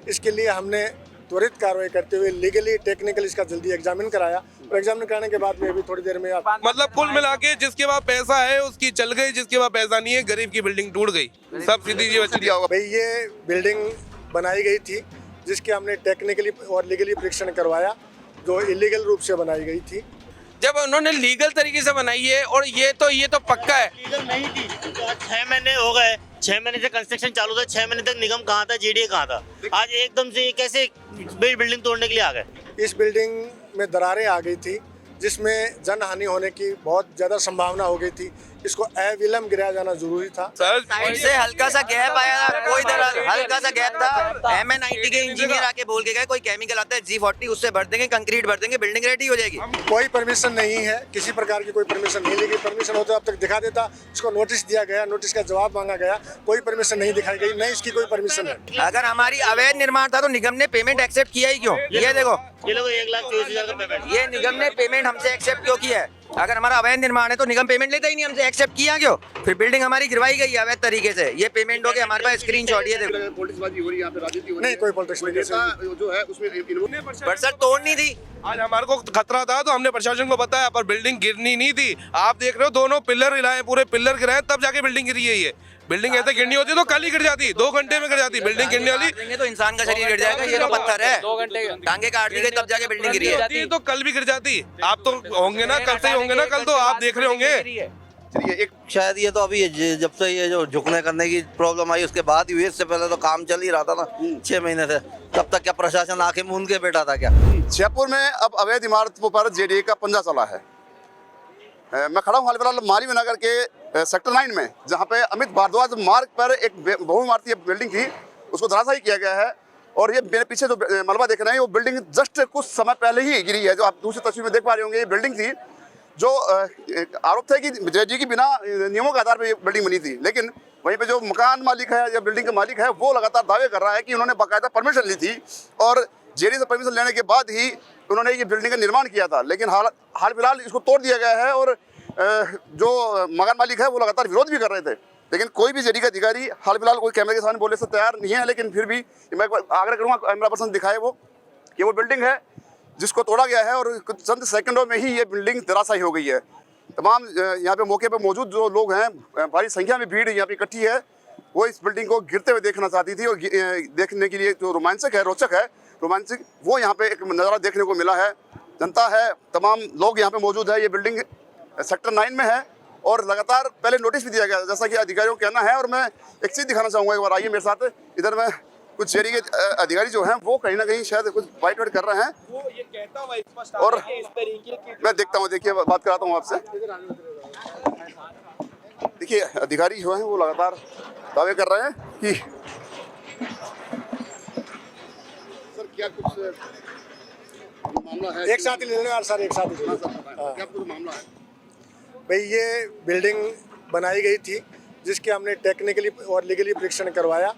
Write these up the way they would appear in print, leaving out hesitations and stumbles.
इसके लिए हमने त्वरित कार्रवाई करते हुए लीगली टेक्निकल इसका जल्दी एग्जामिन कराया और एग्जामिन कराने के बाद में अभी थोड़ी देर में आप मतलब कुल मिला के जिसके पास पैसा है उसकी चल गई, जिसके पास पैसा नहीं है गरीब की बिल्डिंग टूट गई, सब सीधी जी बच दिया होगा। भाई ये बिल्डिंग बनाई गई थी जिसके हमने टेक्निकली और लीगली परीक्षण करवाया, जो इलीगल रूप से बनाई गई थी। जब उन्होंने लीगल तरीके से बनाई है और ये तो पक्का है। लीगल नहीं थी तो आज 6 महीने हो गए, 6 महीने से कंस्ट्रक्शन चालू था, 6 महीने तक निगम कहाँ था, जेडीए कहाँ था, आज एकदम से ये कैसे बिल्डिंग तोड़ने के लिए आ गए। इस बिल्डिंग में दरारें आ गई थी जिसमें जनहानि होने की बहुत ज़्यादा संभावना हो गई थी। इसको अविलंब गिराया जाना जरूरी था। साइड से हल्का सा गैप आया, कोई दरार हल्का सा गैप था। MNIT के इंजीनियर आके बोल के गए कोई केमिकल आता है G40 उससे भर देंगे, कंक्रीट भर देंगे, बिल्डिंग रेडी हो जाएगी। कोई परमिशन नहीं है, किसी प्रकार की कोई परमिशन नहीं ली गई। परमिशन होता अब तक दिखा देता, इसको नोटिस दिया गया, नोटिस का जवाब मांगा गया, कोई परमिशन नहीं दिखाई गई, नहीं इसकी कोई परमिशन है। अगर हमारी अवैध निर्माण था तो निगम ने पेमेंट एक्सेप्ट किया ही क्यों? ये देखो, ये लोग 1,24,000 का पेमेंट, ये निगम ने पेमेंट हमसे एक्सेप्ट क्यों किया है? अगर हमारा अवैध निर्माण है तो निगम पेमेंट लेता ही नहीं, हमसे एक्सेप्ट किया क्यों? फिर बिल्डिंग हमारी गिरवाई गई है अवैध तरीके से, ये पेमेंट हो गया, हमारे पास स्क्रीनशॉट ये देखो। पॉलिटिक्सबाजी हो रही है, यहाँ पे राजनीति हो रही नहीं, कोई पॉलिटिक्स नहीं है। जो है उसमें पर सर तोड़नी थी। आज हमारे को खतरा था तो हमने प्रशासन को बताया, पर बिल्डिंग गिरनी नहीं थी। आप देख रहे हो दोनों पिलर हिलाए, पूरे पिलर गिराए तब जाके बिल्डिंग गिरी है। ये बिल्डिंग ऐसे गिरनी होती तो कल ही गिर जाती, 2 घंटे में गिर जाती। बिल्डिंग गिरने वाली देंगे तो इंसान का शरीर गिर जाएगा, ये तो पत्थर है, 2 घंटे टांगे काट दी गई तब जाके बिल्डिंग गिरी है। तो कल भी गिर जाती। आप तो होंगे ना, कल से ही होंगे ना, कल तो आप देख रहे होंगे। चलिए एक शायद ये तो अभी जब से ये जो झुकने करने की प्रॉब्लम आई उसके बाद ही हुई, इससे पहले तो काम चल ही रहा था ना 6 महीने से। तब तक क्या प्रशासन आंखें मूंद के बैठा था क्या? जयपुर में अब अवैध इमारतों पर जेडीए का पंजा चला है। मैं खड़ा हूँ हाल फिलहाल मालवीय नगर के सेक्टर 9 में, जहाँ पे अमित भारद्वाज मार्ग पर एक बहुइमारतीय बिल्डिंग थी, उसको धराशायी किया गया है। और ये मेरे पीछे जो मलबा देख रहे हैं वो बिल्डिंग जस्ट कुछ समय पहले ही गिरी है। जो आप दूसरी तस्वीर में देख पा रहे होंगे, ये बिल्डिंग थी जो आरोप था कि जेडीए की बिना नियमों के आधार पर ये बिल्डिंग बनी थी। लेकिन वहीं पे जो मकान मालिक है या बिल्डिंग का मालिक है वो लगातार दावे कर रहा है कि उन्होंने बाकायदा परमिशन ली थी और जेडीए से परमिशन लेने के बाद ही उन्होंने ये बिल्डिंग का निर्माण किया था। लेकिन हाल फिलहाल इसको तोड़ दिया गया है और जो मकान मालिक है वो लगातार विरोध भी कर रहे थे। लेकिन कोई भी जेडीए का अधिकारी हाल फिलहाल कोई कैमरे के सामने बोलने से तैयार नहीं है। लेकिन फिर भी मैं आग्रह करूँगा कैमरा पर्सन दिखाए वो कि वो बिल्डिंग है जिसको तोड़ा गया है और कुछ चंद सेकंडों में ही ये बिल्डिंग धराशायी हो गई है। तमाम यहाँ पे मौके पे मौजूद जो लोग हैं, भारी संख्या में भीड़ यहाँ पे इकट्ठी है, वो इस बिल्डिंग को गिरते हुए देखना चाहती थी। और देखने के लिए जो रोमांचक है, रोचक है, रोमांचक वो यहाँ पे एक नज़ारा देखने को मिला है। जनता है, तमाम लोग यहाँ पे मौजूद है। ये बिल्डिंग सेक्टर 9 में है और लगातार पहले नोटिस भी दिया गया जैसा कि अधिकारियों का कहना है। और मैं एक चीज़ दिखाना चाहूँगा, एक बार आइए मेरे साथ। इधर में कुछ जेडीए के अधिकारी जो हैं वो कहीं ना कहीं शायद कुछ फाइट वाइट कर रहे हैं, वो ये कहता हुआ और मैं देखता हूँ, देखिए बात कराता हूँ आपसे। देखिए अधिकारी जो हैं वो लगातार दावे कर रहे हैं कि सर क्या कुछ मामला है? एक साथ ही ले लो यार सर, एक साथ ही ले लो। क्या कुछ मामला है? भाई ये बिल्डिंग बनाई गई थी जिसके हमने टेक्निकली और लीगली परीक्षण करवाया,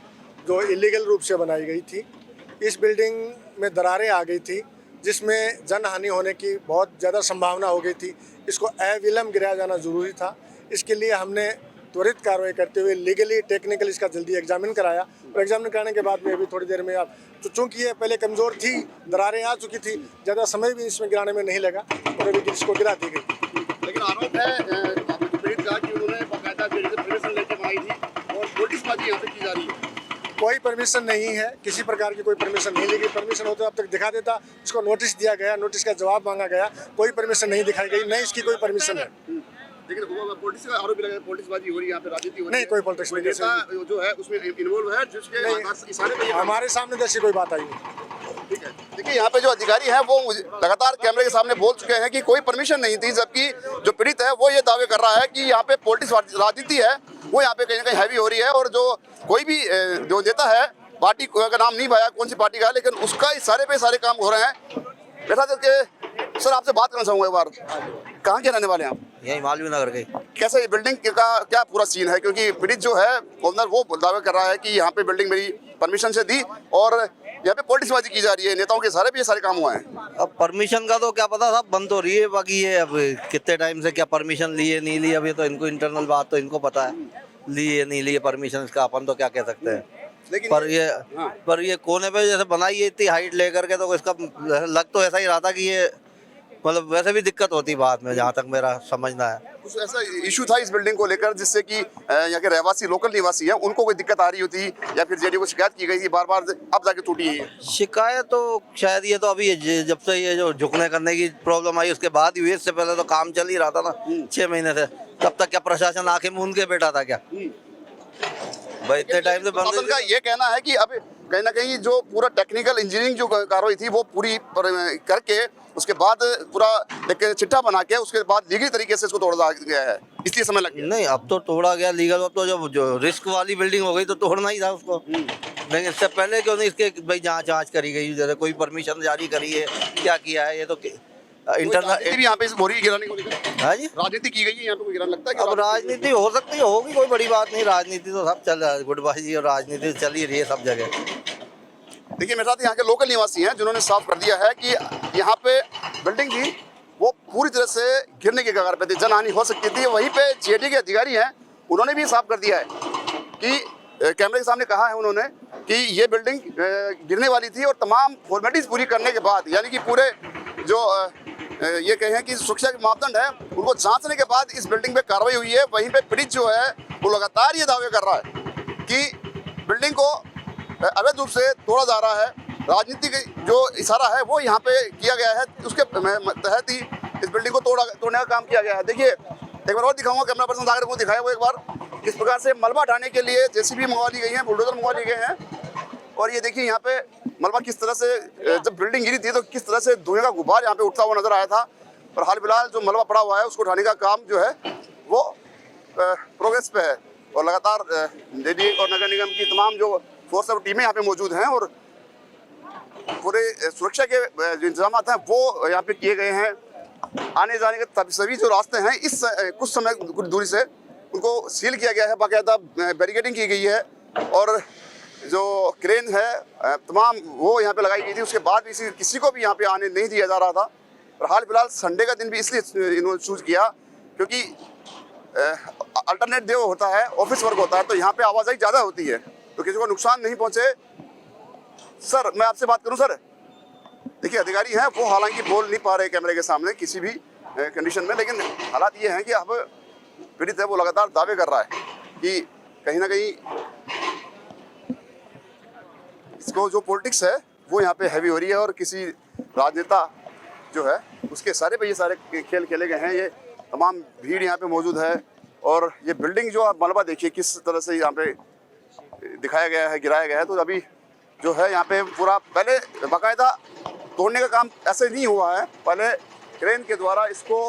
जो इलीगल रूप से बनाई गई थी। इस बिल्डिंग में दरारें आ गई थी जिसमें जनहानि होने की बहुत ज़्यादा संभावना हो गई थी। इसको अविलंब गिराया जाना जरूरी था। इसके लिए हमने त्वरित कार्रवाई करते हुए लीगली टेक्निकल इसका जल्दी एग्जामिन कराया और एग्जामिन कराने के बाद में अभी थोड़ी देर में आप चूँकि ये पहले कमज़ोर थी, दरारें आ चुकी थी, ज़्यादा समय भी इसमें गिराने में नहीं लगा और अभी इसको गिरा दी गई। लेकिन आरोप है पीड़ित का कि उन्होंने बाकायदा परमिशन लेके बनाई थी और पॉलिटिक्सबाजी यहाँ पे की जा रही है। कोई परमिशन नहीं है, किसी प्रकार की कोई परमिशन नहीं ली गई। परमिशन होता अब तक दिखा देता, इसको नोटिस दिया गया, नोटिस का जवाब मांगा गया, कोई परमिशन नहीं दिखाई गई, नहीं इसकी कोई परमिशन है। लेकिन पॉलिटिक्स का आरोप भी लगा, पॉलिटिक्सबाजी हो रही है यहाँ पे, राजनीति हो रही है। नहीं, कोई पॉलिटिक्स नहीं, नेता जो है उसमें इन्वॉल्व है जिसके इशारे पे हमारे सामने जैसी कोई बात आई नहीं। ठीक है। देखिए यहाँ पे जो अधिकारी हैं वो लगातार कैमरे के सामने बोल चुके हैं कि कोई परमिशन नहीं थी, जबकि जो पीड़ित है वो ये दावे कर रहा है कि यहाँ पे पॉलिटिक्स राजनीति है वो यहाँ पे कहीं ना कहीं हैवी हो रही है। और जो कोई भी जो नेता है, पार्टी का नाम नहीं भाया कौन सी पार्टी का, लेकिन उसका इशारे पे सारे काम हो रहे हैं। बैठा करके सर आपसे बात करना चाहूँगा एक बार, कहाँ के रहने वाले हैं आप? यही मालवीय नगर के। कैसे ये बिल्डिंग का क्या पूरा सीन है? क्योंकि पीड़ित जो है ओनर वो दावे कर रहा है कि यहाँ पे बिल्डिंग मेरी परमिशन से दी और यहाँ पे पॉलिटिक्सबाजी की जा रही है, नेताओं के सारे भी ये सारे काम हुए हैं। अब परमिशन का तो क्या पता था, बंद हो रही है। बाकी ये अब कितने टाइम से क्या परमिशन लिए नहीं लिए, अब ये तो इनको इंटरनल बात तो इनको पता है, लिए नहीं लिए परमिशन, इसका अपन तो क्या कह सकते हैं। लेकिन पर ये कोने पे जैसे बनाई है इतनी हाइट लेकर के, तो इसका लग तो ऐसा ही रहा था कि ये मतलब वैसे भी दिक्कत होती बाद में, जहाँ तक मेरा समझना है। कुछ ऐसा इशू था इस बिल्डिंग को लेकर जिससे कि यहाँ के रहवासी लोकल निवासी हैं उनको कोई दिक्कत आ रही होती या फिर जेडीओ को शिकायत की गई थी बार बार, अब जाके टूटी है? शिकायत तो शायद ये तो अभी जब से ये जो झुकने करने की प्रॉब्लम आई उसके बाद ही हुई। इससे पहले तो काम चल ही रहा था ना 6 महीने से। तब तक क्या प्रशासन आंखें मूंद के बैठा था क्या? भाई इतने टाइम से बंद प्रशासन का ये कहना है कि अब कहीं ना कहीं जो पूरा टेक्निकल इंजीनियरिंग जो कार्रवाई थी वो पूरी करके उसके बाद पूरा एक चिट्ठा बना के उसके बाद लीगल तरीके से इसको तोड़ा गया है, इसलिए समय लग गया। नहीं, अब तो तोड़ा गया लीगल। अब तो जब जो रिस्क वाली बिल्डिंग हो गई तो तोड़ना ही था उसको। लेकिन इससे पहले क्यों नहीं इसके भाई जांच करी गई, जैसे कोई परमिशन जारी करी है, क्या किया है? ये तो राजनीति भी यहाँ पे हो रही है गिराने को लेकर। हाँ जी, राजनीति की गई है यहाँ पे, कोई गिरान लगता है? अब राजनीति हो सकती है, होगी, कोई बड़ी बात नहीं। राजनीति तो सब चल रहा है, गुटबाजी और राजनीति चल ही रही है सब जगह। देखिए मेरे साथ यहाँ के लोकल निवासी हैं जिन्होंने साफ कर दिया है कि यहाँ पे बिल्डिंग थी वो पूरी तरह से गिरने के कगार पे थी, जनहानि हो सकती थी। वहीं पे जेडी के अधिकारी हैं, उन्होंने भी साफ कर दिया है कि कैमरे के सामने कहा है उन्होंने कि ये बिल्डिंग गिरने वाली थी और तमाम फॉर्मेलिटीज पूरी करने के बाद, यानी कि पूरे जो ये कहें कि सुरक्षा के मापदंड है उनको जांचने के बाद इस बिल्डिंग पे कार्रवाई हुई है। वहीं पे पीड़ित जो है वो लगातार ये दावे कर रहा है कि बिल्डिंग को अवैध रूप से तोड़ा जा रहा है। राजनीति जो इशारा है वो यहाँ पे किया गया है, उसके तहत ही इस बिल्डिंग को तोड़ने का काम किया गया है। देखिए एक बार और दिखाऊंगा, कैमरा पर्सन सागर को दिखाया वो एक बार, किस प्रकार से मलबा हटाने के लिए जेसीबी मंगवा ली गई है, बुलडोजर मंगवा लिए गए हैं। और ये देखिए यहाँ पे मलबा किस तरह से, जब बिल्डिंग गिरी थी तो किस तरह से धुएं का गुब्बार यहाँ पे उठता हुआ नजर आया था। और हाल फिलहाल जो मलबा पड़ा हुआ है उसको उठाने का काम जो है वो प्रोग्रेस पे है। और लगातार जेडी और नगर निगम की तमाम जो फोर्स और टीमें यहाँ पे मौजूद हैं और पूरे सुरक्षा के जो इंतजाम हैं वो यहाँ पे किए गए हैं। आने जाने के सभी जो रास्ते हैं इस कुछ समय कुछ दूरी से उनको सील किया गया है, बाकायदा बैरिकेडिंग की गई है और जो क्रेन है तमाम वो यहाँ पे लगाई गई थी। उसके बाद भी किसी को भी यहाँ पे आने नहीं दिया जा रहा था। और हाल फिलहाल संडे का दिन भी इसलिए इन्होंने चूज किया क्योंकि अल्टरनेट डे होता है, ऑफिस वर्क होता है, तो यहाँ पे आवाजाही ज़्यादा होती है तो किसी को नुकसान नहीं पहुँचे। सर मैं आपसे बात करूँ सर, देखिए अधिकारी हैं वो हालांकि बोल नहीं पा रहे कैमरे के सामने किसी भी कंडीशन में, लेकिन हालात ये हैं कि अब पीड़ित है वो लगातार दावे कर रहा है कि कहीं ना कहीं इसको जो पॉलिटिक्स है वो यहाँ पे हैवी हो रही है और किसी राजनेता जो है उसके सारे पे ये सारे खेल खेले गए हैं। ये तमाम भीड़ यहाँ पे मौजूद है और ये बिल्डिंग जो आप मलबा देखिए किस तरह से यहाँ पे दिखाया गया है, गिराया गया है। तो अभी जो है यहाँ पे पूरा पहले बाकायदा तोड़ने का काम ऐसे नहीं हुआ है, पहले क्रेन के द्वारा इसको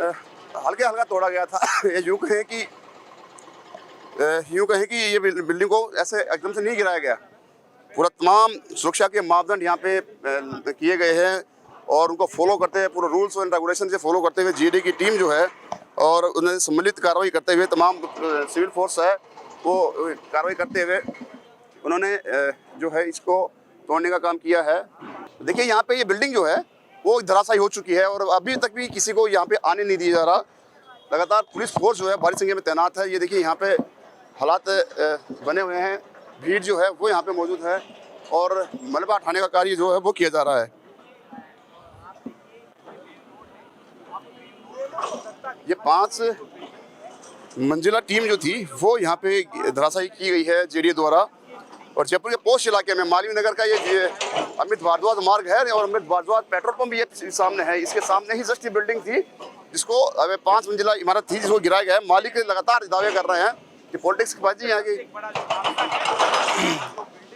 हल्के हल्का तोड़ा गया था। ये यूँ कहें कि ये बिल्डिंग को ऐसे एकदम से नहीं गिराया गया, पूरा तमाम सुरक्षा के मापदंड यहाँ पे किए गए हैं और उनको फॉलो करते हुए पूरे रूल्स एंड रेगुलेशन से फॉलो करते हुए जीडी की टीम जो है और उन्हें सम्मिलित कार्रवाई करते हुए तमाम सिविल फोर्स है वो कार्रवाई करते हुए उन्होंने जो है इसको तोड़ने का काम किया है। देखिए यहाँ पे ये बिल्डिंग जो है वो धराशायी हो चुकी है और अभी तक भी किसी को यहाँ पे आने नहीं दिया जा रहा। लगातार पुलिस फोर्स जो है भारी संख्या में तैनात है। ये देखिए यहाँ पे हालात बने हुए हैं, भीड़ जो है वो यहाँ पे मौजूद है और मलबा उठाने का कार्य जो है वो किया जा रहा है। ये 5 मंजिला टीम जो थी वो यहाँ पे धराशायी की गई है जेडीए द्वारा। और जयपुर के पोस्ट इलाके में मालवीय नगर का ये अमित भारद्वाज मार्ग है और अमित भारद्वाज पेट्रोल पंप भी ये सामने है। इसके सामने ही जस्ट बिल्डिंग थी जिसको 5 मंजिला इमारत थी जिसको गिराया गया है। मालिक लगातार दावे कर रहे हैं कि पॉलिटिक्स की बाजी यहाँ की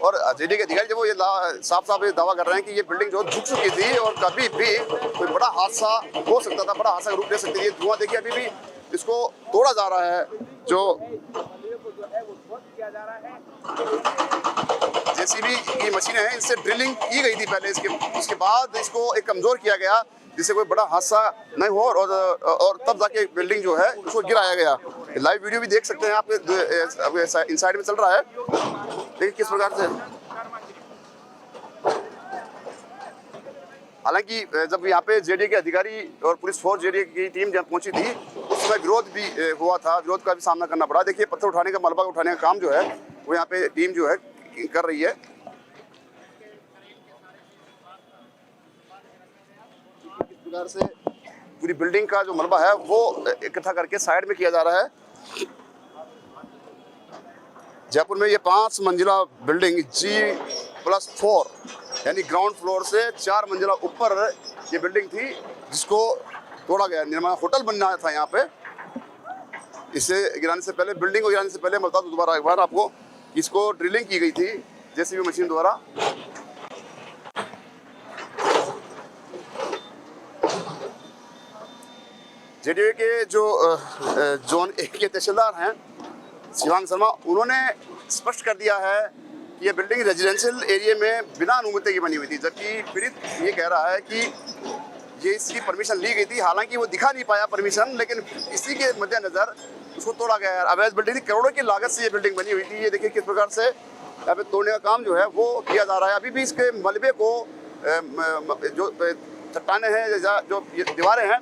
और जेडी के अधिकारी जब वो ये साफ साफ ये दावा कर रहे हैं कि ये बिल्डिंग जो झुक चुकी थी और कभी भी कोई बड़ा हादसा हो सकता था, बड़ा हादसा का रूप ले सकती थी। धुआं देखिए अभी भी इसको तोड़ा जा रहा है, जो जेसीबी की मशीनें हैं इनसे ड्रिलिंग की गई थी पहले, उसके बाद इसको एक कमजोर किया गया जिससे कोई बड़ा हादसा नहीं हो और तब जाके बिल्डिंग जो है उसको गिराया गया। लाइव वीडियो भी देख सकते हैं आप, इनसाइड में चल रहा है, देखिए किस प्रकार से। हालांकि जब यहाँ पे जेडीए के अधिकारी और पुलिस फोर्स जेडीए की टीम जब पहुंची थी उस समय विरोध भी हुआ था, विरोध का भी सामना करना पड़ा। देखिए पत्थर उठाने का, मलबा उठाने का काम जो है वो यहाँ पे टीम जो है कर रही है। किस प्रकार से पूरी बिल्डिंग का जो मलबा है वो इकट्ठा करके साइड में किया जा रहा है। जयपुर में ये 5 मंजिला बिल्डिंग G+4 यानी ग्राउंड फ्लोर से 4 मंजिला ऊपर ये बिल्डिंग थी, जिसको तोड़ा गया। निर्माण होटल बनना था यहाँ पे। इसे गिराने से पहले, बिल्डिंग को गिराने से पहले, मैं बता दूं दोबारा एक बार आपको, इसको ड्रिलिंग की गई थी जेसीबी मशीन द्वारा। जेडीए के जो जोन 1 के तहसीलदार हैं शिवांग शर्मा, उन्होंने स्पष्ट कर दिया है कि ये बिल्डिंग रेजिडेंशियल एरिया में बिना अनुमति की बनी हुई थी, जबकि पीड़ित ये कह रहा है कि ये इसकी परमिशन ली गई थी। हालांकि वो दिखा नहीं पाया परमिशन, लेकिन इसी के मद्देनजर उसको तोड़ा गया है। अवैध बिल्डिंग, करोड़ों की लागत से ये बिल्डिंग बनी हुई थी। ये देखिए किस प्रकार से यहाँ पे तोड़ने का काम जो है वो किया जा रहा है। अभी भी इसके मलबे को जो चट्टाने हैं, जो दीवारें हैं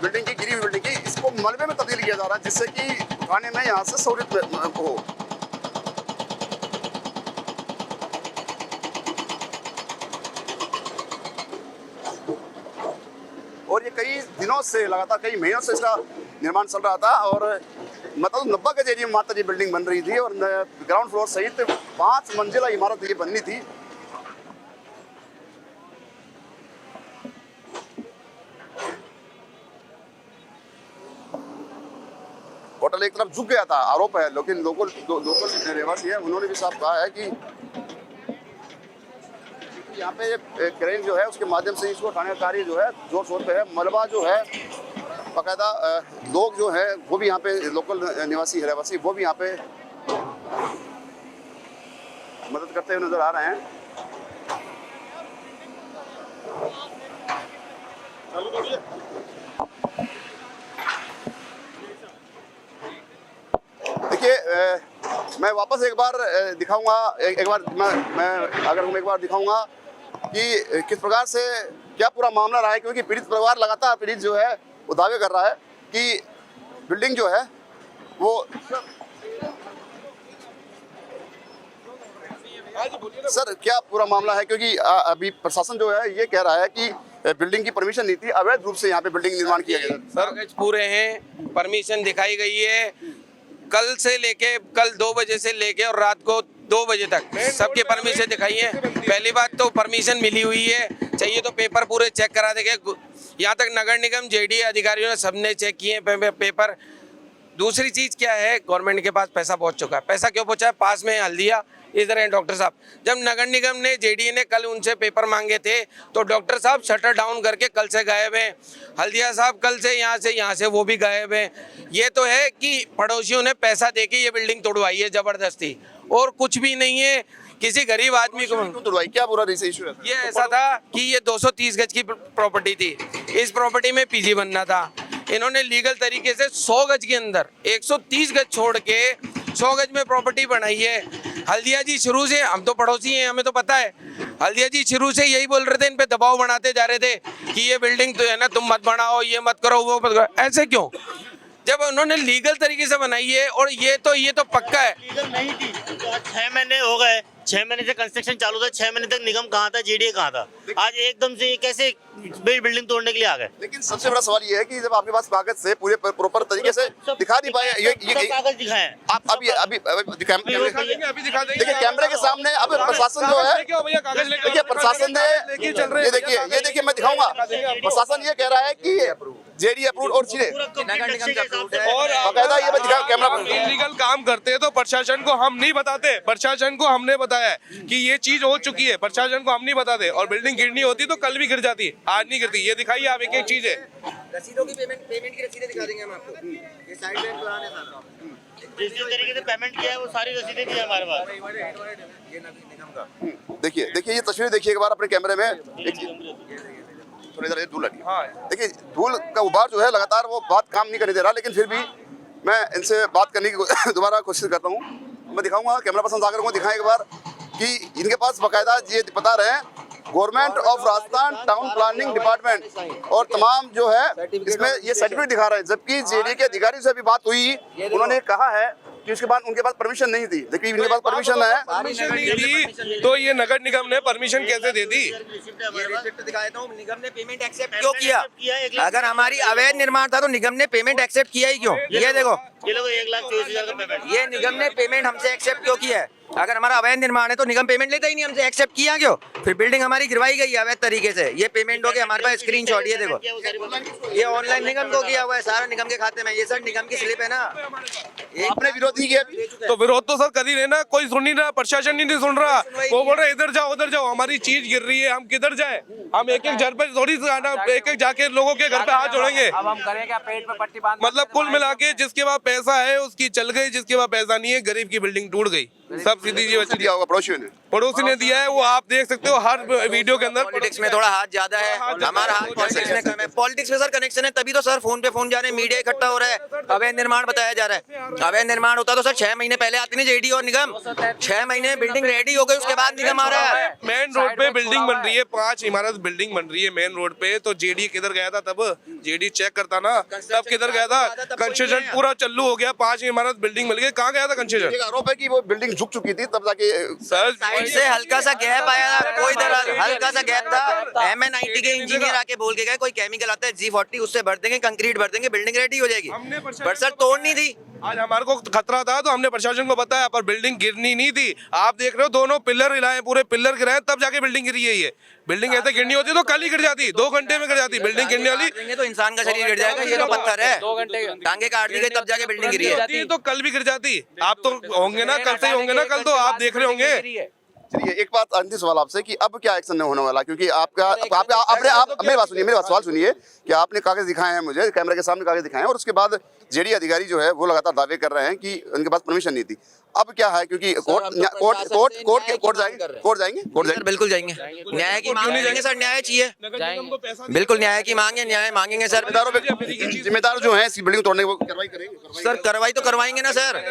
बिल्डिंग की, गिरी हुई बिल्डिंग की, इसको मलबे में तब्दील किया जा रहा है, जिससे कि उठाने में यहाँ से सहूलियत हो। और ये कई दिनों से, लगातार कई महीनों से इसका निर्माण चल रहा था। और मतलब 90 गज एरिया में मात्र ये बिल्डिंग बन रही थी और ग्राउंड फ्लोर सहित 5 मंजिला इमारत ये बननी थी। होटल एक तरफ झुक गया था, आरोप है, लेकिन लोकल रहवासी है, उन्होंने भी साफ कहा है कि यहाँ पे क्रेन जो है उसके माध्यम से इसको उठाने का कार्य जो है जोर शोर पे है। मलबा जो है बाकायदा लोग जो है वो भी यहाँ पे लोकल निवासी रहवासी वो भी यहाँ पे मदद करते हुए नजर आ रहे हैं। देखिए मैं वापस एक बार दिखाऊंगा, एक बार मैं एक बार दिखाऊंगा कि किस प्रकार से क्या पूरा मामला रहा है, क्योंकि पीड़ित परिवार लगातार पीड़ित जो है वो दावे कर रहा है कि बिल्डिंग जो है वो सर क्या पूरा मामला है, क्योंकि अभी प्रशासन जो है ये कह रहा है कि बिल्डिंग की परमिशन नहीं थी, अवैध रूप से यहाँ पे बिल्डिंग निर्माण किया गया। कागज पूरे हैं, परमिशन दिखाई गई है, कल से लेके कल 2 बजे से लेके और रात को 2 बजे तक सबके परमिशन दिखाई है। पहली बात तो परमिशन मिली हुई है, चाहिए तो पेपर पूरे चेक करा देंगे। यहाँ तक नगर निगम जेडीए अधिकारियों ने सबने चेक किए पेपर। दूसरी चीज़ क्या है, गवर्नमेंट के पास पैसा पहुँच चुका है। पैसा क्यों पहुँचा है? पास में हल्दिया, इधर है डॉक्टर साहब। जब नगर निगम ने जेडीए ने कल उनसे पेपर मांगे थे तो डॉक्टर साहब शटर डाउन करके कल से गायब हैं। हल्दिया साहब कल से यहाँ से वो भी गायब हैं। ये तो है कि पड़ोसियों ने पैसा देके ये बिल्डिंग तोड़वाई है ज़बरदस्ती, और कुछ भी नहीं है। किसी गरीब आदमी को तोड़वाई, क्या पूरा इशू है? ये ऐसा था कि ये 230 गज की प्रॉपर्टी थी, इस प्रॉपर्टी में पीजी बनना था। इन्होंने लीगल तरीके से 100 गज के अंदर 130 गज छोड़ के 100 गज में प्रॉपर्टी बनाई है। हल्दिया जी शुरू से, हम तो पड़ोसी हैं, हमें तो पता है, हल्दिया जी शुरू से यही बोल रहे थे, इन पे दबाव बनाते जा रहे थे कि ये बिल्डिंग तो है ना, तुम मत बनाओ, ये मत करो, वो मत करो। ऐसे क्यों, जब उन्होंने लीगल तरीके से बनाई है? और ये तो पक्का है लीगल नहीं थी। तो आज 6 महीने हो गए, 6 महीने से कंस्ट्रक्शन चालू था, 6 महीने तक निगम कहाँ था, जेडीए कहाँ था? आज एकदम से कैसे बिल्डिंग तोड़ने के लिए आ गए? लेकिन सबसे बड़ा सवाल ये है कि जब आपके पास कागज से पूरे प्रॉपर तरीके से दिखा नहीं पाए, ये कागज दिखाए आप अभी दिखा देंगे। देखिए कैमरे के सामने अब प्रशासन जो है, देखिए प्रशासन ने ये देखिए मैं दिखाऊंगा, प्रशासन ये कह रहा है कि जेडी अप्रूव और चीजें और बाकायदा ये मैं दिखाऊं कैमरा पर। इलीगल काम करते हैं तो प्रशासन को हम नहीं बताते, प्रशासन को हमने बताया कि ये चीज हो चुकी है, प्रशासन को हम नहीं बताते। और बिल्डिंग गिरनी होती तो कल भी गिर जाती, आज नहीं गिरती। ये दिखाइए आप, एक एक चीज है। रसीदों की पेमेंट की रसीदें दिखा देंगे हम आपको। ये साइड में पुराने साहब जिस तरीके से पेमेंट किया है वो सारी रसीदें भी है हमारे पास। देखिए ये तस्वीर देखिए एक बार अपने कैमरे में। थोड़ी देर धूल लगी। देखिए धूल का उबार जो है लगातार वो बात काम नहीं करने दे रहा, लेकिन फिर भी मैं इनसे बात करने की दोबारा कोशिश करता हूँ। मैं दिखाऊंगा, कैमरा पर्सन सागर को दिखाएं एक बार कि इनके पास बाकायदा ये बता रहे हैं government of Rajasthan town planning department और तमाम जो है इसमें ये सर्टिफिकेट दिखा रहे हैं। जबकि जेडीए के अधिकारी से भी बात हुई, उन्होंने कहा है जबकि उसके बाद उनके पास परमिशन नहीं थी, जबकि इनके पास परमिशन है। परमिशन नहीं दी तो ये नगर निगम ने परमिशन कैसे दे दी? ये रिसिप्ट दिखा देता हूँ, निगम ने पेमेंट एक्सेप्ट क्यों किया? अगर हमारी अवैध निर्माण था तो निगम ने पेमेंट एक्सेप्ट किया ही क्यों? ये देखो, ये लोग 1,24,000 का पेमेंट, ये निगम ने पेमेंट हमसे एक्सेप्ट क्यों किया है? अगर हमारा अवैध निर्माण है तो निगम पेमेंट लेता ही नहीं हमसे, एक्सेप्ट किया क्यों? फिर बिल्डिंग हमारी गिरवाई गई है अवैध तरीके से, ये पेमेंट हो गया, हमारे पास स्क्रीनशॉट, ये देखो, ये ऑनलाइन निगम को किया हुआ है, सारा निगम के खाते में, ये सर निगम की स्लिप है ना। अपने विरोधी के तो विरोध तो सर कर ही रहे ना, कोई सुन नहीं रहा, प्रशासन नहीं सुन रहा। वो बोल रहे इधर जाओ उधर जाओ, हमारी चीज गिर रही है, हम किधर जाए? हम एक एक घर पे थोड़ी जाना, एक एक जाके लोगों के घर पे हाथ जोड़ेंगे। अब हम करें क्या? पेट पे पट्टी बांध, मतलब कुल मिला के जिसके पास पैसा है उसकी चल गई, जिसके पास पैसा नहीं है गरीब की बिल्डिंग टूट गई, सब सीधी जी बची। दिया होगा पड़ोसियों ने, पड़ोसी ने दिया है, वो आप देख सकते हो हर वीडियो के अंदर। पॉलिटिक्स में थोड़ा हाथ ज्यादा है, हमारा हाथ पॉलिटिक्स में कम है। पॉलिटिक्स में सर कनेक्शन है, तभी तो सर फोन पे फोन जा रहे हैं, मीडिया इकट्ठा हो रहा है, अवैध निर्माण बताया जा रहा है। अवैध निर्माण होता तो सर 6 महीने पहले आती नहीं जेडी और निगम, 6 महीने बिल्डिंग रेडी हो गई, उसके बाद निगम आ रहा है। मेन रोड पे बिल्डिंग बन रही है, 5 इमारत बिल्डिंग बन रही है मेन रोड पे, तो जेडी किधर गया था तब? जेडी चेक करता ना, तब किधर गया था? कंस्ट्रक्शन पूरा चालू हो गया, 5 इमारत बिल्डिंग मिल गई, कहाँ गया था कंस्ट्रक्शन? एक आरोप है कि वो बिल्डिंग झुक चुकी थी तब जाके सर साइड से हल्का सा गैप आया था, कोई हल्का सा गैप था, MNIT के इंजीनियर आके बोल के गए कोई केमिकल आता है G40, उससे भर देंगे, कंक्रीट भर देंगे, बिल्डिंग रेडी हो जाएगी। पर सर तोड़ नहीं थी। आज हमारे को खतरा था तो हमने प्रशासन को बताया, पर बिल्डिंग गिरनी नहीं थी। आप देख रहे हो दोनों पिलर हिलाए, पूरे पिलर गिराए, तब जाके बिल्डिंग गिरी है। ये बिल्डिंग ऐसे गिरनी होती तो कल ही गिर जाती, 2 घंटे में गिर जाती बिल्डिंग गिरने वाली। तो इंसान का शरीर गिर जाएगा, ये तो पत्थर है, 2 घंटे टांगे काट दी गई तब जाके बिल्डिंग गिरी है। तो कल भी गिर जाती। आप तो होंगे ना, कल से ही होंगे ना, कल तो आप देख रहे होंगे। चलिए एक बात अंतिम सवाल आपसे कि अब क्या एक्शन होने वाला, क्योंकि आपका अपने आप मेरी बात सुनिए, मेरी बात सवाल सुनिए कि आपने कागज दिखाए हैं मुझे, कैमरे के सामने कागज दिखाए हैं, और उसके बाद जेडी अधिकारी जो है वो लगातार दावे कर रहे हैं कि उनके पास परमिशन नहीं थी। अब क्या है, क्योंकि कोर्ट जाएंगे। बिल्कुल जाएंगे, न्याय की मांग करेंगे सर, न्याय चाहिए, बिल्कुल न्याय की मांग है, न्याय मांगेंगे सर। जिम्मेदार जो है इस बिल्डिंग तोड़ने की कार्रवाई करेंगे सर, कार्रवाई तो करवाएंगे ना सर,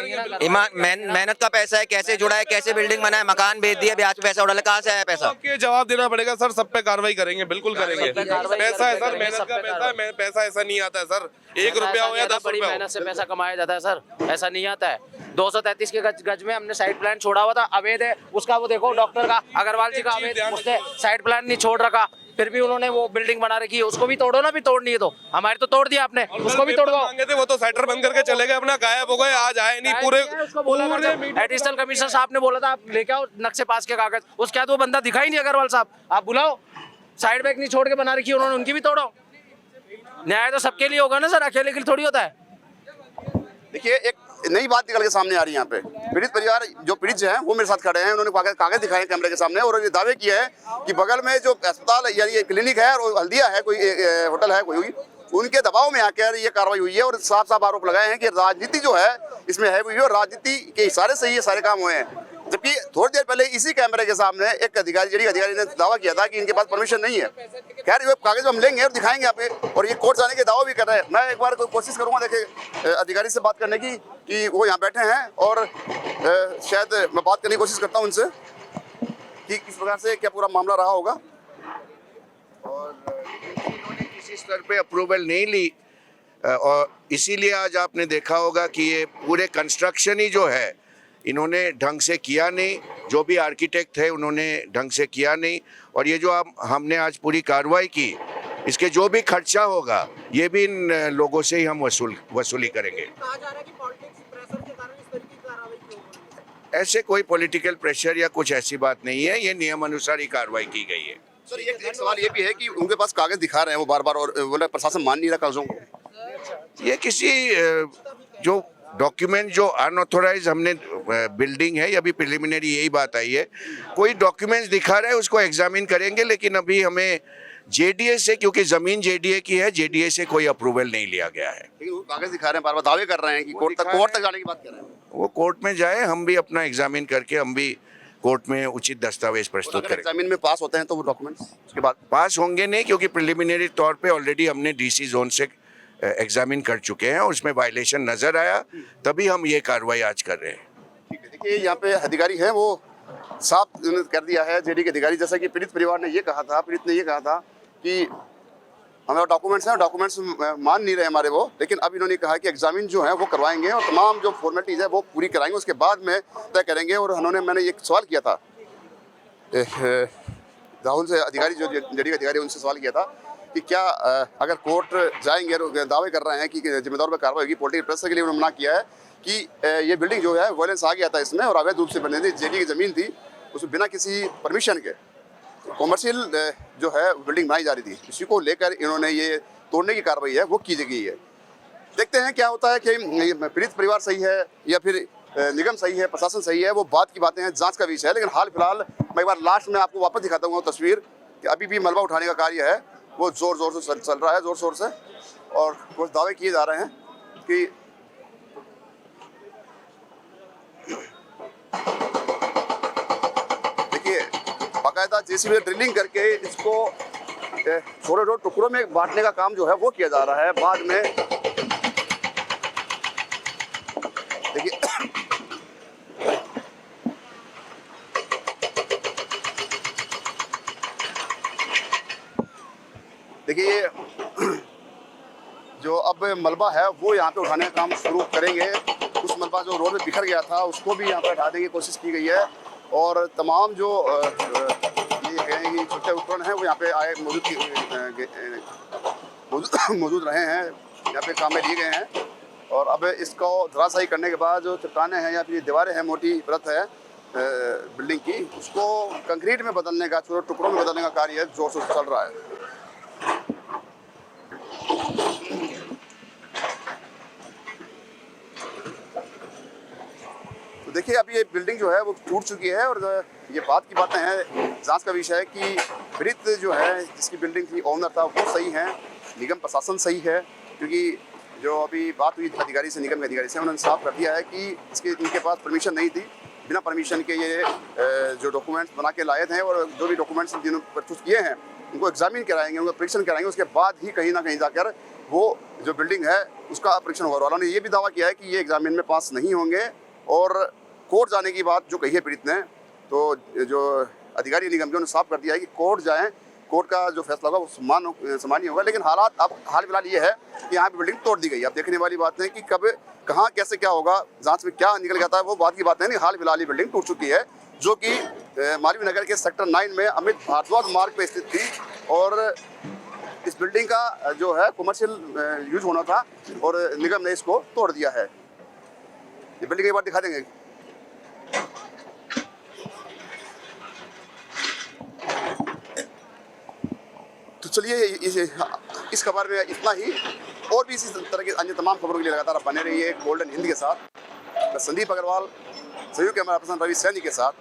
मेहनत का पैसा है, कैसे जुड़ा है, कैसे बिल्डिंग बना है, मकान बेच दिया, ब्याज पे पैसा उड़ा, कहाँ से आया पैसा? के जवाब देना पड़ेगा सर, सब पे कार्रवाई करेंगे, बिल्कुल करेंगे। पैसा है सर, मेहनत का पैसा है, पैसा ऐसा नहीं आता है सर, 1 रुपया हो या 10 रुपया हो, मेहनत से पैसा कमाया जाता है सर, ऐसा नहीं आता है। 233 के गज में हमने साइड प्लान छोड़ा हुआ था, अवैध है उसका, वो देखो डॉक्टर का, अग्रवाल जी का अवैध, उसने साइड प्लान नहीं छोड़ रखा, फिर भी उन्होंने वो बिल्डिंग बना रखी है, उसको भी तोड़ो ना, भी तोड़नी है तो हमारी तो तोड़ दिया आपने, उसको भी तोड़ दो। मांगे थे वो तो साइटर बंद करके चले गए, अपना गायब हो गए, आज आए नहीं पूरे। एडिशनल कमिश्नर साहब ने बोला था आप लेके आओ नक्शे पास के कागज, उसके बाद वो बंदा दिखा ही नहीं अग्रवाल साहब, आप बुलाओ, साइड बैग नहीं छोड़ के बना रखी उन्होंने, उनकी भी तोड़ो। न्याय तो सबके लिए होगा ना सर, अकेले के लिए थोड़ी होता है। देखिए एक नई बात निकल के सामने आ रही है यहाँ पे, पीड़ित परिवार जो पीड़ित हैं वो मेरे साथ खड़े हैं, उन्होंने कागज दिखाए कैमरे के सामने, और ये दावे किया है कि बगल में जो अस्पताल या ये क्लिनिक है और हल्दिया है, कोई होटल है कोई, उनके दबाव में आकर ये कार्रवाई हुई है, और साफ साफ आरोप लगाए हैं कि राजनीति जो है इसमें है हुई है, और राजनीति के इशारे से ये सारे काम हुए हैं। जबकि थोड़ी देर पहले इसी कैमरे के सामने एक अधिकारी, जेडी अधिकारी ने दावा किया था कि इनके पास परमिशन नहीं है। खैर ये कागज हम लेंगे और दिखाएंगे आप, और ये कोर्ट जाने के दावा भी कर रहे हैं। मैं एक बार कोशिश करूंगा देखे अधिकारी से बात करने की, कि वो यहाँ बैठे हैं, और शायद मैं बात करने की कोशिश करता हूँ उनसे कि किस प्रकार से क्या पूरा मामला रहा होगा। और इन्होंने किसी स्तर पे अप्रूवल नहीं ली, और इसीलिए आज आपने देखा होगा कि ये पूरे कंस्ट्रक्शन ही जो है इन्होंने ढंग से किया नहीं, जो भी आर्किटेक्ट थे उन्होंने ढंग से किया नहीं, और ये जो हमने आज पूरी कार्रवाई की, इसके जो भी खर्चा होगा ये भी इन लोगों से ही हम वसूली करेंगे। ऐसे कोई पॉलिटिकल प्रेशर या कुछ ऐसी बात नहीं है, ये नियम अनुसार ही कार्रवाई की गई है। सर एक सवाल ये भी है कि उनके पास कागज दिखा रहे हैं वो बार-बार, और बोला प्रशासन मान नहीं रहा कागजों को। ये किसी जो डॉक्यूमेंट जो अनऑथोराइज हमने बिल्डिंग है, अभी प्रिलिमिनरी यही बात आई है, कोई डॉक्यूमेंट्स दिखा रहे हैं उसको एग्जामिन करेंगे, लेकिन अभी हमें जेडीए से, क्योंकि जमीन जेडीए की है, जेडीए से कोई अप्रूवल नहीं लिया गया है। लेकिन वो कागज दिखा रहे हैं, बार-बार दावे कर रहे हैं कि कोर्ट तक जाने की बात कर रहे हैं। वो कोर्ट में जाए, हम भी अपना एग्जामिन करके हम भी कोर्ट में उचित दस्तावेज प्रस्तुत करें। एग्जामिन में पास होते हैं तो वो डॉक्यूमेंट्स उसके बाद पास होंगे नहीं, क्योंकि प्रिलिमिनरी तौर पे ऑलरेडी हमने डीसी जोन से एग्जामिन कर चुके हैं, और उसमें वायलेशन नजर आया, तभी हम ये कार्रवाई आज कर रहे हैं। ठीक है, देखिए यहाँ पे अधिकारी हैं वो साफ कर दिया है जेडी के अधिकारी, जैसा कि पीड़ित परिवार ने ये कहा था, पीड़ित ने ये कहा था कि हमारे डॉक्यूमेंट्स हैं, डॉक्यूमेंट्स मान नहीं रहे हमारे वो, लेकिन अब इन्होंने कहा कि एग्जामिन जो है वो करवाएंगे और तमाम जो फॉर्मेलिटीज़ है वो पूरी कराएंगे, उसके बाद में तय करेंगे। और मैंने एक सवाल किया था राहुल से, अधिकारी जो जेडी अधिकारी, उनसे सवाल किया था कि क्या अगर कोर्ट जाएंगे और दावे कर रहे हैं कि जिम्मेदार पर कार्रवाई होगी, पॉलिटिकल प्रेशर के लिए उन्होंने मना किया है कि ये बिल्डिंग जो है वायलेंस आ गया था इसमें और अवैध रूप से बनी थी, जेडी की ज़मीन थी, उसमें बिना किसी परमिशन के कॉमर्शियल जो है बिल्डिंग बनाई जा रही थी, इसी को लेकर इन्होंने ये तोड़ने की कार्रवाई है वो की गई है। देखते हैं क्या होता है कि पीड़ित परिवार सही है या फिर निगम सही है, प्रशासन सही है, वो बात की बातें हैं, जांच का विषय है। लेकिन हाल फिलहाल मैं एक बार लास्ट में आपको वापस दिखाता हूँ तस्वीर कि अभी भी मलबा उठाने का कार्य है वो ज़ोर से चल रहा है, ज़ोर शोर से, और कुछ दावे किए जा रहे हैं कि देखिए बाकायदा जेसीबी ड्रिलिंग करके इसको छोटे छोटे टुकड़ों में बांटने का काम जो है वो किया जा रहा है। बाद में देखिए देखिए जो अब मलबा है वो यहाँ पे उठाने का काम शुरू करेंगे। उस मलबा जो रोड में बिखर गया था उसको भी यहाँ पे हटाने की कोशिश की गई है और तमाम जो ये कहें कि छोटे उपकरण हैं वो यहाँ पे आए मौजूद रहे हैं, यहाँ पे काम में लिए गए हैं। और अब इसको धराशायी करने के बाद जो चट्टानें हैं या फिर दीवारें हैं, मोटी परत है बिल्डिंग की, उसको कंक्रीट में बदलने का, छोटे टुकड़ों में बदलने का कार्य जोर शोर से चल रहा है। तो देखिए अब ये बिल्डिंग जो है वो टूट चुकी है और ये बात की बातें हैं, जांच का विषय है कि पीड़ित जो है जिसकी बिल्डिंग थी, ओनर था, वो सही है, निगम प्रशासन सही है। क्योंकि जो अभी बात हुई अधिकारी से, निगम के अधिकारी से, उन्होंने साफ कर दिया है कि इनके पास परमिशन नहीं थी, बिना परमिशन के ये जो डॉक्यूमेंट्स बना के लाए थे और जो भी डॉक्यूमेंट्स जिन्होंने प्रस्तुत किए हैं उनको एग्जामिन कराएंगे, उनको परीक्षण कराएंगे, उसके बाद ही कहीं ना कहीं जाकर वो जो बिल्डिंग है उसका परीक्षण होगा। वालों ने ये भी दावा किया है कि ये एग्जामिन में पास नहीं होंगे और कोर्ट जाने की बात जो कही है पीड़ित ने, तो जो अधिकारी निगम के उन्होंने साफ कर दिया है कि कोर्ट जाएं, कोर्ट का जो फैसला होगा वो सामान्य होगा। लेकिन हालात अब हाल फिलहाल ये है कि यहाँ पे बिल्डिंग तोड़ दी गई। अब देखने वाली बात है कि कब कहाँ कैसे क्या होगा, जांच में क्या निकल जाता है वो बात की बात है। नहीं, हाल फिलहाल ये बिल्डिंग टूट चुकी है जो कि मालवीय नगर के सेक्टर 9 में अमित भारद्वाज मार्ग पे स्थित थी और इस बिल्डिंग का जो है कमर्शियल यूज होना था और निगम ने इसको तोड़ दिया है। ये बिल्डिंग एक बार दिखा देंगे। तो चलिए इस खबर में इतना ही, और भी इसी तरह के अन्य तमाम खबरों के लिए लगातार बने रहिए गोल्डन हिंद के साथ। मैं संदीप अग्रवाल, सहयोग कैमरा पर्सन रवि सैनी के साथ।